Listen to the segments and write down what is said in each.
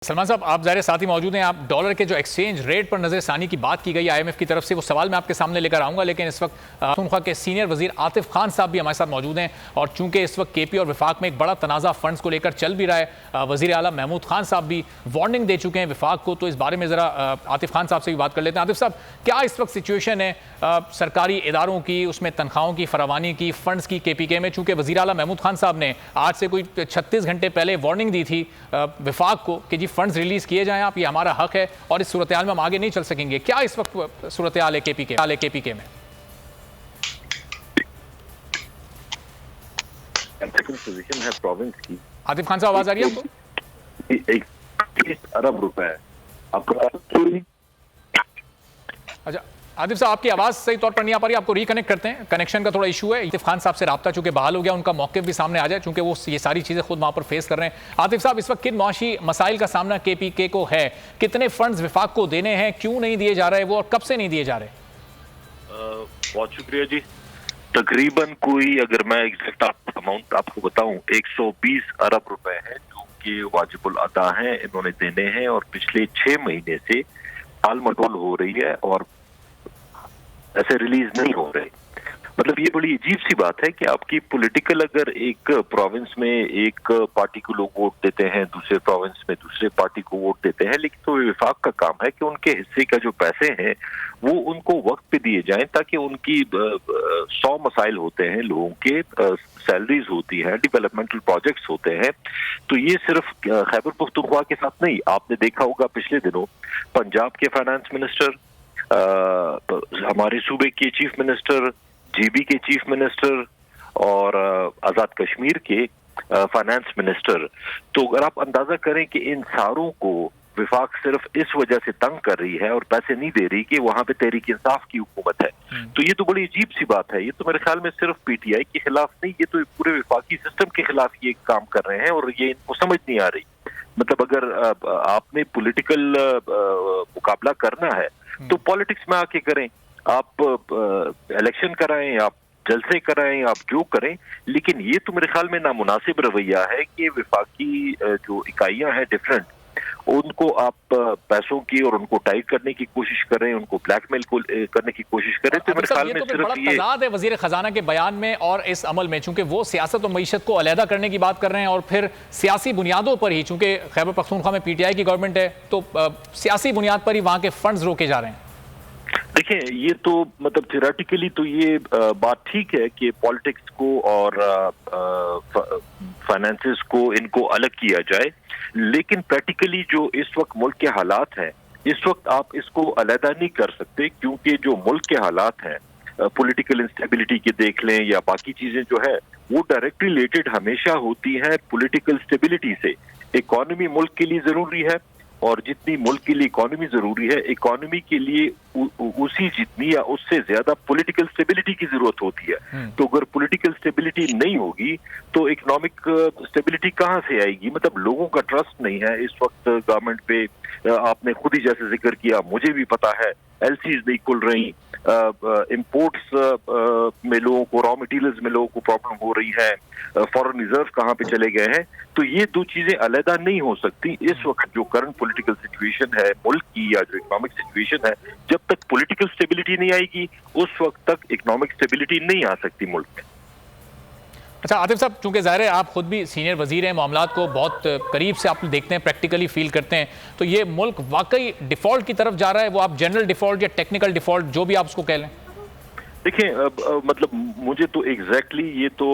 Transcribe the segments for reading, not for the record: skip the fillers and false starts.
सलमान साहब, आप ज़ाहिर साथ ही मौजूद हैं। आप डॉलर के जो एक्सचेंज रेट पर नज़रसानी की बात की गई आईएमएफ की तरफ से, वो सवाल मैं आपके सामने लेकर आऊँगा, लेकिन इस वक्त पख्तूनख्वा के सीनियर वजीर आतिफ खान साहब भी हमारे साथ मौजूद हैं। और चूंकि इस वक्त केपी और विफाक में एक बड़ा तनाज़ा फंड्स को लेकर चल भी रहा है, वजीर आला महमूद खान साहब भी वार्निंग दे चुके हैं विफाक को। तो इस बारे में ज़रा आतिफ खान साहब से भी बात कर लेते हैं। आतिफ साहब, क्या इस वक्त सिचुएशन है सरकारी इदारों की, उसमें तनख्वाहों की फरावानी की, फंड्स की केपीके में? चूंकि वजीर आला महमूद खान साहब ने आज से कोई 36 घंटे पहले वार्निंग दी थी विफाक को कि जी फंड्स रिलीज किए जाएं आप, ये हमारा हक है और इस सूरत हाल में हम आगे नहीं चल सकेंगे। क्या इस वक्त सूरत हाल है केपीके में? पोजीशन है प्रोविंस की। आतिफ खान साहब, आवाज आ रही है आपको? 21 अरब रुपए आपका। अच्छा आतिफ साहब, आपकी आवाज सही तौर पर नहीं आ पा रही, आपको रिकनेक्ट करते हैं, कनेक्शन का थोड़ा इशू है। आतिफ खान साहब से राब्ता चूंकि बहाल हो गया, उनका मौके भी सामने आ जाए, चूंकि वो ये सारी चीजें खुद वहां पर फेस कर रहे हैं। आतिफ साहब, इस वक्त किन मुआशी मसाइल का सामना केपीके को है? कितने फंड्स विफाक को देने हैं, क्यों नहीं दिए जा रहे वो, और कब से नहीं दिए जा रहे? बहुत शुक्रिया जी। तकरीबन कोई, अगर मैं एग्जैक्ट अमाउंट आपको बताऊं, 120 अरब रुपए है जो कि वाजिबुल अदा हैं, इन्होंने देने हैं और पिछले 6 महीने से टाल मटोल हो रही है और ऐसे रिलीज नहीं हो रहे। मतलब ये बड़ी अजीब सी बात है कि आपकी पॉलिटिकल, अगर एक प्रोविंस में एक पार्टी को लोग वोट देते हैं, दूसरे प्रोविंस में दूसरे पार्टी को वोट देते हैं, लेकिन तो विफाक का काम है कि उनके हिस्से का जो पैसे हैं वो उनको वक्त पे दिए जाएं, ताकि उनकी 100 मसाइल होते हैं लोगों के, सैलरीज होती है, डेवलपमेंटल प्रोजेक्ट्स होते हैं। तो ये सिर्फ खैबर पख्तूनख्वा के साथ नहीं, आपने देखा होगा पिछले दिनों पंजाब के फाइनेंस मिनिस्टर, हमारे सूबे के चीफ मिनिस्टर, जीबी के चीफ मिनिस्टर और आजाद कश्मीर के फाइनेंस मिनिस्टर, तो अगर आप अंदाजा करें कि इन सारों को विफाक सिर्फ इस वजह से तंग कर रही है और पैसे नहीं दे रही कि वहां पे तहरीक इंसाफ की हुकूमत है, तो ये तो बड़ी अजीब सी बात है। ये तो मेरे ख्याल में सिर्फ पीटीआई के खिलाफ नहीं, ये तो पूरे विफाकी सिस्टम के खिलाफ ये काम कर रहे हैं और ये इनको समझ नहीं आ रही। मतलब अगर आपने पॉलिटिकल मुकाबला करना है तो पॉलिटिक्स में आके करें, आप इलेक्शन कराएं, आप जलसे कराएं, आप जो करें, लेकिन ये तो मेरे ख्याल में नामुनासिब रवैया है कि विफाकी जो इकाइयां हैं डिफरेंट, उनको आप पैसों की और उनको टाइट करने की कोशिश करें, उनको ब्लैकमेल को करने की कोशिश करें। तो मेरे ख्याल में सिर्फ ये तजाद है वजीर खजाना के बयान में और इस अमल में, चूंकि वो सियासत और मईशत को अलहदा करने की बात कर रहे हैं और फिर सियासी बुनियादों पर ही, चूंकि खैबर पख्तूनख्वा में पीटीआई की गवर्नमेंट है, तो सियासी बुनियाद पर ही वहां के फंड्स रोके जा रहे हैं। देखिए, ये तो मतलब थियोरेटिकली तो ये बात ठीक है कि पॉलिटिक्स को और फाइनेंसेस को इनको अलग किया जाए, लेकिन प्रैक्टिकली जो इस वक्त मुल्क के हालात हैं, इस वक्त आप इसको अलहदा नहीं कर सकते, क्योंकि जो मुल्क के हालात हैं, पॉलिटिकल इंस्टेबिलिटी के देख लें या बाकी चीजें जो है, वो डायरेक्टली रिलेटेड हमेशा होती है पॉलिटिकल स्टेबिलिटी से। इकोनॉमी मुल्क के लिए जरूरी है और जितनी मुल्क के लिए इकोनॉमी जरूरी है, इकोनॉमी के लिए उसी जितनी या उससे ज्यादा पॉलिटिकल स्टेबिलिटी की जरूरत होती है। तो अगर पॉलिटिकल स्टेबिलिटी नहीं होगी तो इकोनॉमिक स्टेबिलिटी कहाँ से आएगी? मतलब लोगों का ट्रस्ट नहीं है इस वक्त गवर्नमेंट पे। आपने खुद ही जैसे जिक्र किया, मुझे भी पता है, एलसीज नहीं खुल रही, इंपोर्ट्स में लोगों को, रॉ मटेरियल्स में लोगों को प्रॉब्लम हो रही है, फॉरेन रिजर्व कहाँ पे चले गए हैं। तो ये दो चीजें अलहदा नहीं हो सकती। इस वक्त जो करंट पॉलिटिकल सिचुएशन है मुल्क की, या जो इकोनॉमिक सिचुएशन है, जब तक पॉलिटिकल स्टेबिलिटी नहीं आएगी उस वक्त तक इकोनॉमिक स्टेबिलिटी नहीं आ सकती मुल्क में। अच्छा आतिफ साहब, चूंकि ज़ाहिर है आप खुद भी सीनियर वजीर हैं, मामलात को बहुत करीब से आप देखते हैं, प्रैक्टिकली फील करते हैं, तो ये मुल्क वाकई डिफॉल्ट की तरफ जा रहा है? वो आप जनरल डिफॉल्ट या टेक्निकल डिफॉल्ट, जो भी आप उसको कह लें। देखिए, मतलब मुझे तो एग्जैक्टली ये तो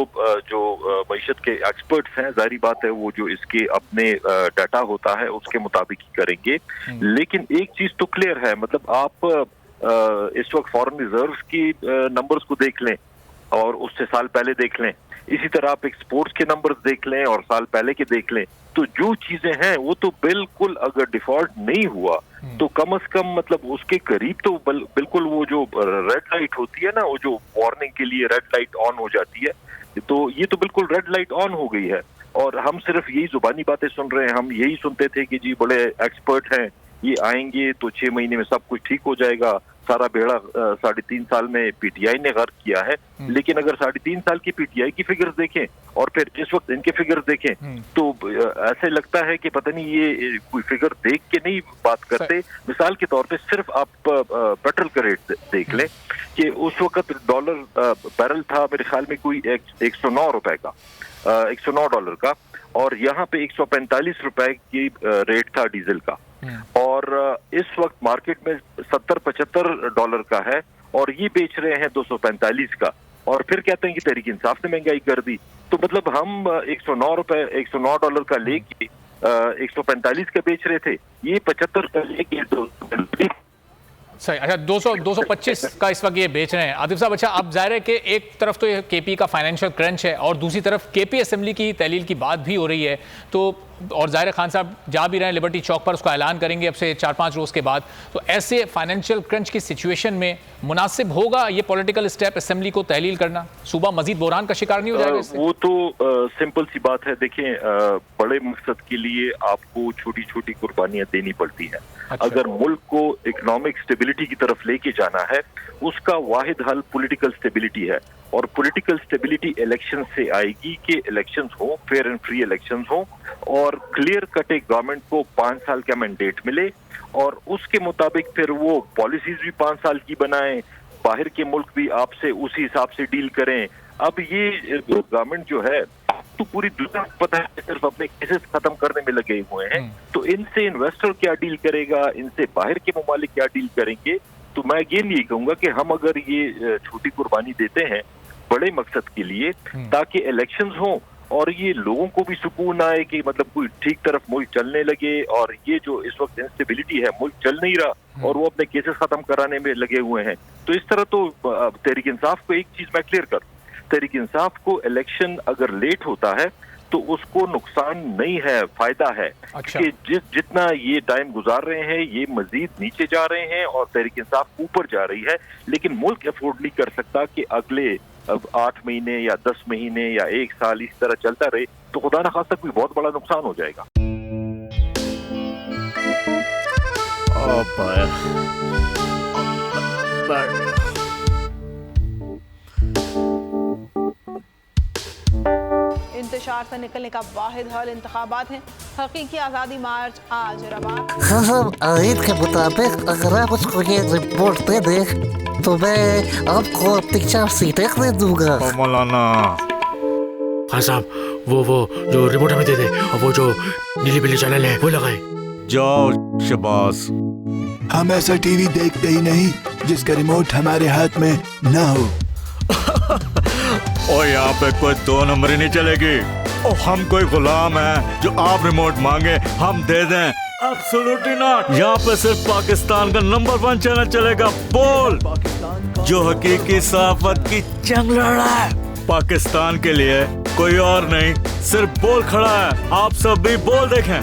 जो मईशत के एक्सपर्ट्स हैं, जाहिर बात है वो जो इसके अपने डाटा होता है उसके मुताबिक ही करेंगे, लेकिन एक चीज तो क्लियर है, मतलब आप इस वक्त फॉरेन रिजर्व्स की नंबर्स को देख लें और उससे साल पहले देख लें, इसी तरह आप एक्सपोर्ट्स के नंबर्स देख लें और साल पहले के देख लें, तो जो चीजें हैं वो तो बिल्कुल, अगर डिफॉल्ट नहीं हुआ तो कम से कम मतलब उसके करीब तो बिल्कुल वो जो रेड लाइट होती है ना, वो जो वार्निंग के लिए रेड लाइट ऑन हो जाती है, तो ये तो बिल्कुल रेड लाइट ऑन हो गई है। और हम सिर्फ यही जुबानी बातें सुन रहे हैं, हम यही सुनते थे कि जी बड़े एक्सपर्ट हैं, ये आएंगे तो 6 महीने में सब कुछ ठीक हो जाएगा, सारा बेड़ा 3.5 साल में पीटीआई ने गर्क किया है, लेकिन अगर 3.5 साल की पीटीआई की फिगर्स देखें और फिर इस वक्त इनके फिगर्स देखें तो ऐसे लगता है कि पता नहीं ये कोई फिगर देख के नहीं बात करते। मिसाल के तौर पे सिर्फ आप पेट्रोल का रेट देख लें कि उस वक्त डॉलर बैरल था मेरे ख्याल में कोई 109 रुपए का, $109 का, और यहाँ पे 145 रुपए की रेट था डीजल का, और इस वक्त मार्केट में $70-75 का है और ये बेच रहे हैं 245 का, और फिर कहते हैं कि तहरीक इंसाफ ने महंगाई कर दी। तो मतलब हम $109 का लेके 145 का बेच रहे थे, ये 75 का लेके सही। अच्छा, 225 का इस वक्त ये बेच रहे हैं आतिफ साहब। अच्छा, अब जाहिर है कि एक तरफ तो ये केपी का फाइनेंशियल क्रंच है और दूसरी तरफ केपी असेंबली की तहलील की बात भी हो रही है, तो और जाहिर है खान साहब जा भी रहे हैं लिबर्टी चौक पर, उसका ऐलान करेंगे अब से 4-5 रोज के बाद। तो ऐसे फाइनेंशियल क्रंच की सिचुएशन में मुनासिब होगा ये पॉलिटिकल स्टेप असेंबली को तहलील करना? सूबा मजीद बहरान का शिकार नहीं हो जाएगा इससे? वो तो सिंपल सी बात है। देखें, बड़े मकसद के लिए आपको छोटी छोटी कुर्बानियां देनी पड़ती है। अच्छा। अगर मुल्क को इकोनॉमिक स्टेबिलिटी की तरफ लेके जाना है, उसका वाहिद हल पॉलिटिकल स्टेबिलिटी है, और पॉलिटिकल स्टेबिलिटी इलेक्शन से आएगी कि इलेक्शंस हो, फेयर एंड फ्री इलेक्शंस हो, और क्लियर कट एक गवर्नमेंट को 5 साल का मैंडेट मिले, और उसके मुताबिक फिर वो पॉलिसीज भी 5 साल की बनाएं, बाहर के मुल्क भी आपसे उसी हिसाब से डील करें। अब ये गवर्नमेंट जो है तो पूरी दुनिया को पता है सिर्फ अपने केसेस खत्म करने में लगे हुए हैं, तो इनसे इन्वेस्टर क्या डील करेगा, इनसे बाहर के ममालिक क्या डील करेंगे। तो मैं ये नहीं कहूंगा कि हम अगर ये छोटी कुर्बानी देते हैं बड़े मकसद के लिए ताकि इलेक्शंस हो और ये लोगों को भी सुकून आए कि मतलब कोई ठीक तरफ मुल्क चलने लगे, और ये जो इस वक्त इंस्टेबिलिटी है, मुल्क चल नहीं रहा और वो अपने केसेस खत्म कराने में लगे हुए हैं। तो इस तरह तो तहरीक इंसाफ को एक चीज मैं क्लियर करूं, तहरीक इंसाफ को इलेक्शन अगर लेट होता है तो उसको नुकसान नहीं है, फायदा है। अच्छा। कि जितना ये टाइम गुजार रहे हैं ये मजीद नीचे जा रहे हैं और तहरीक इंसाफ ऊपर जा रही है, लेकिन मुल्क अफोर्ड नहीं कर सकता कि अगले 8 महीने या 10 महीने या 1 साल इस तरह चलता रहे, तो खुदा न खास्ता कोई बहुत बड़ा नुकसान हो जाएगा। इंतशार से निकलने का वाहिद हल इंतखाबात हैं। हकीकी आज़ादी मार्च आज रवा। हम आइन के मुताबिक अगर आप उसको ये रिपोर्ट दे दें तो मैं आपको अपनी 4 सीटें दे दूंगा। मौलाना खान साहब, वो जो रिपोर्ट हमें दे दे, और वो जो नीली पीली चैनल है वो लगाए। जाओ शबाज। हम ऐसा टीवी देखते ही नहीं जिसका रिमोट हमारे हाथ में ना हो। और यहाँ पे कोई 2 नंबरी नहीं चलेगी। और हम कोई गुलाम है जो आप रिमोट मांगे हम दे दें? Absolutely not. यहाँ पे सिर्फ पाकिस्तान का नंबर 1 चैनल चलेगा, बोल, जो हकीकी सहाफत की जंग लड़ रहा है पाकिस्तान के लिए, कोई और नहीं, सिर्फ बोल खड़ा है। आप सब भी बोल देखें।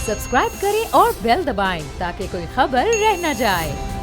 सब्सक्राइब करें और बेल दबाएं ताकि कोई खबर रह न जाए।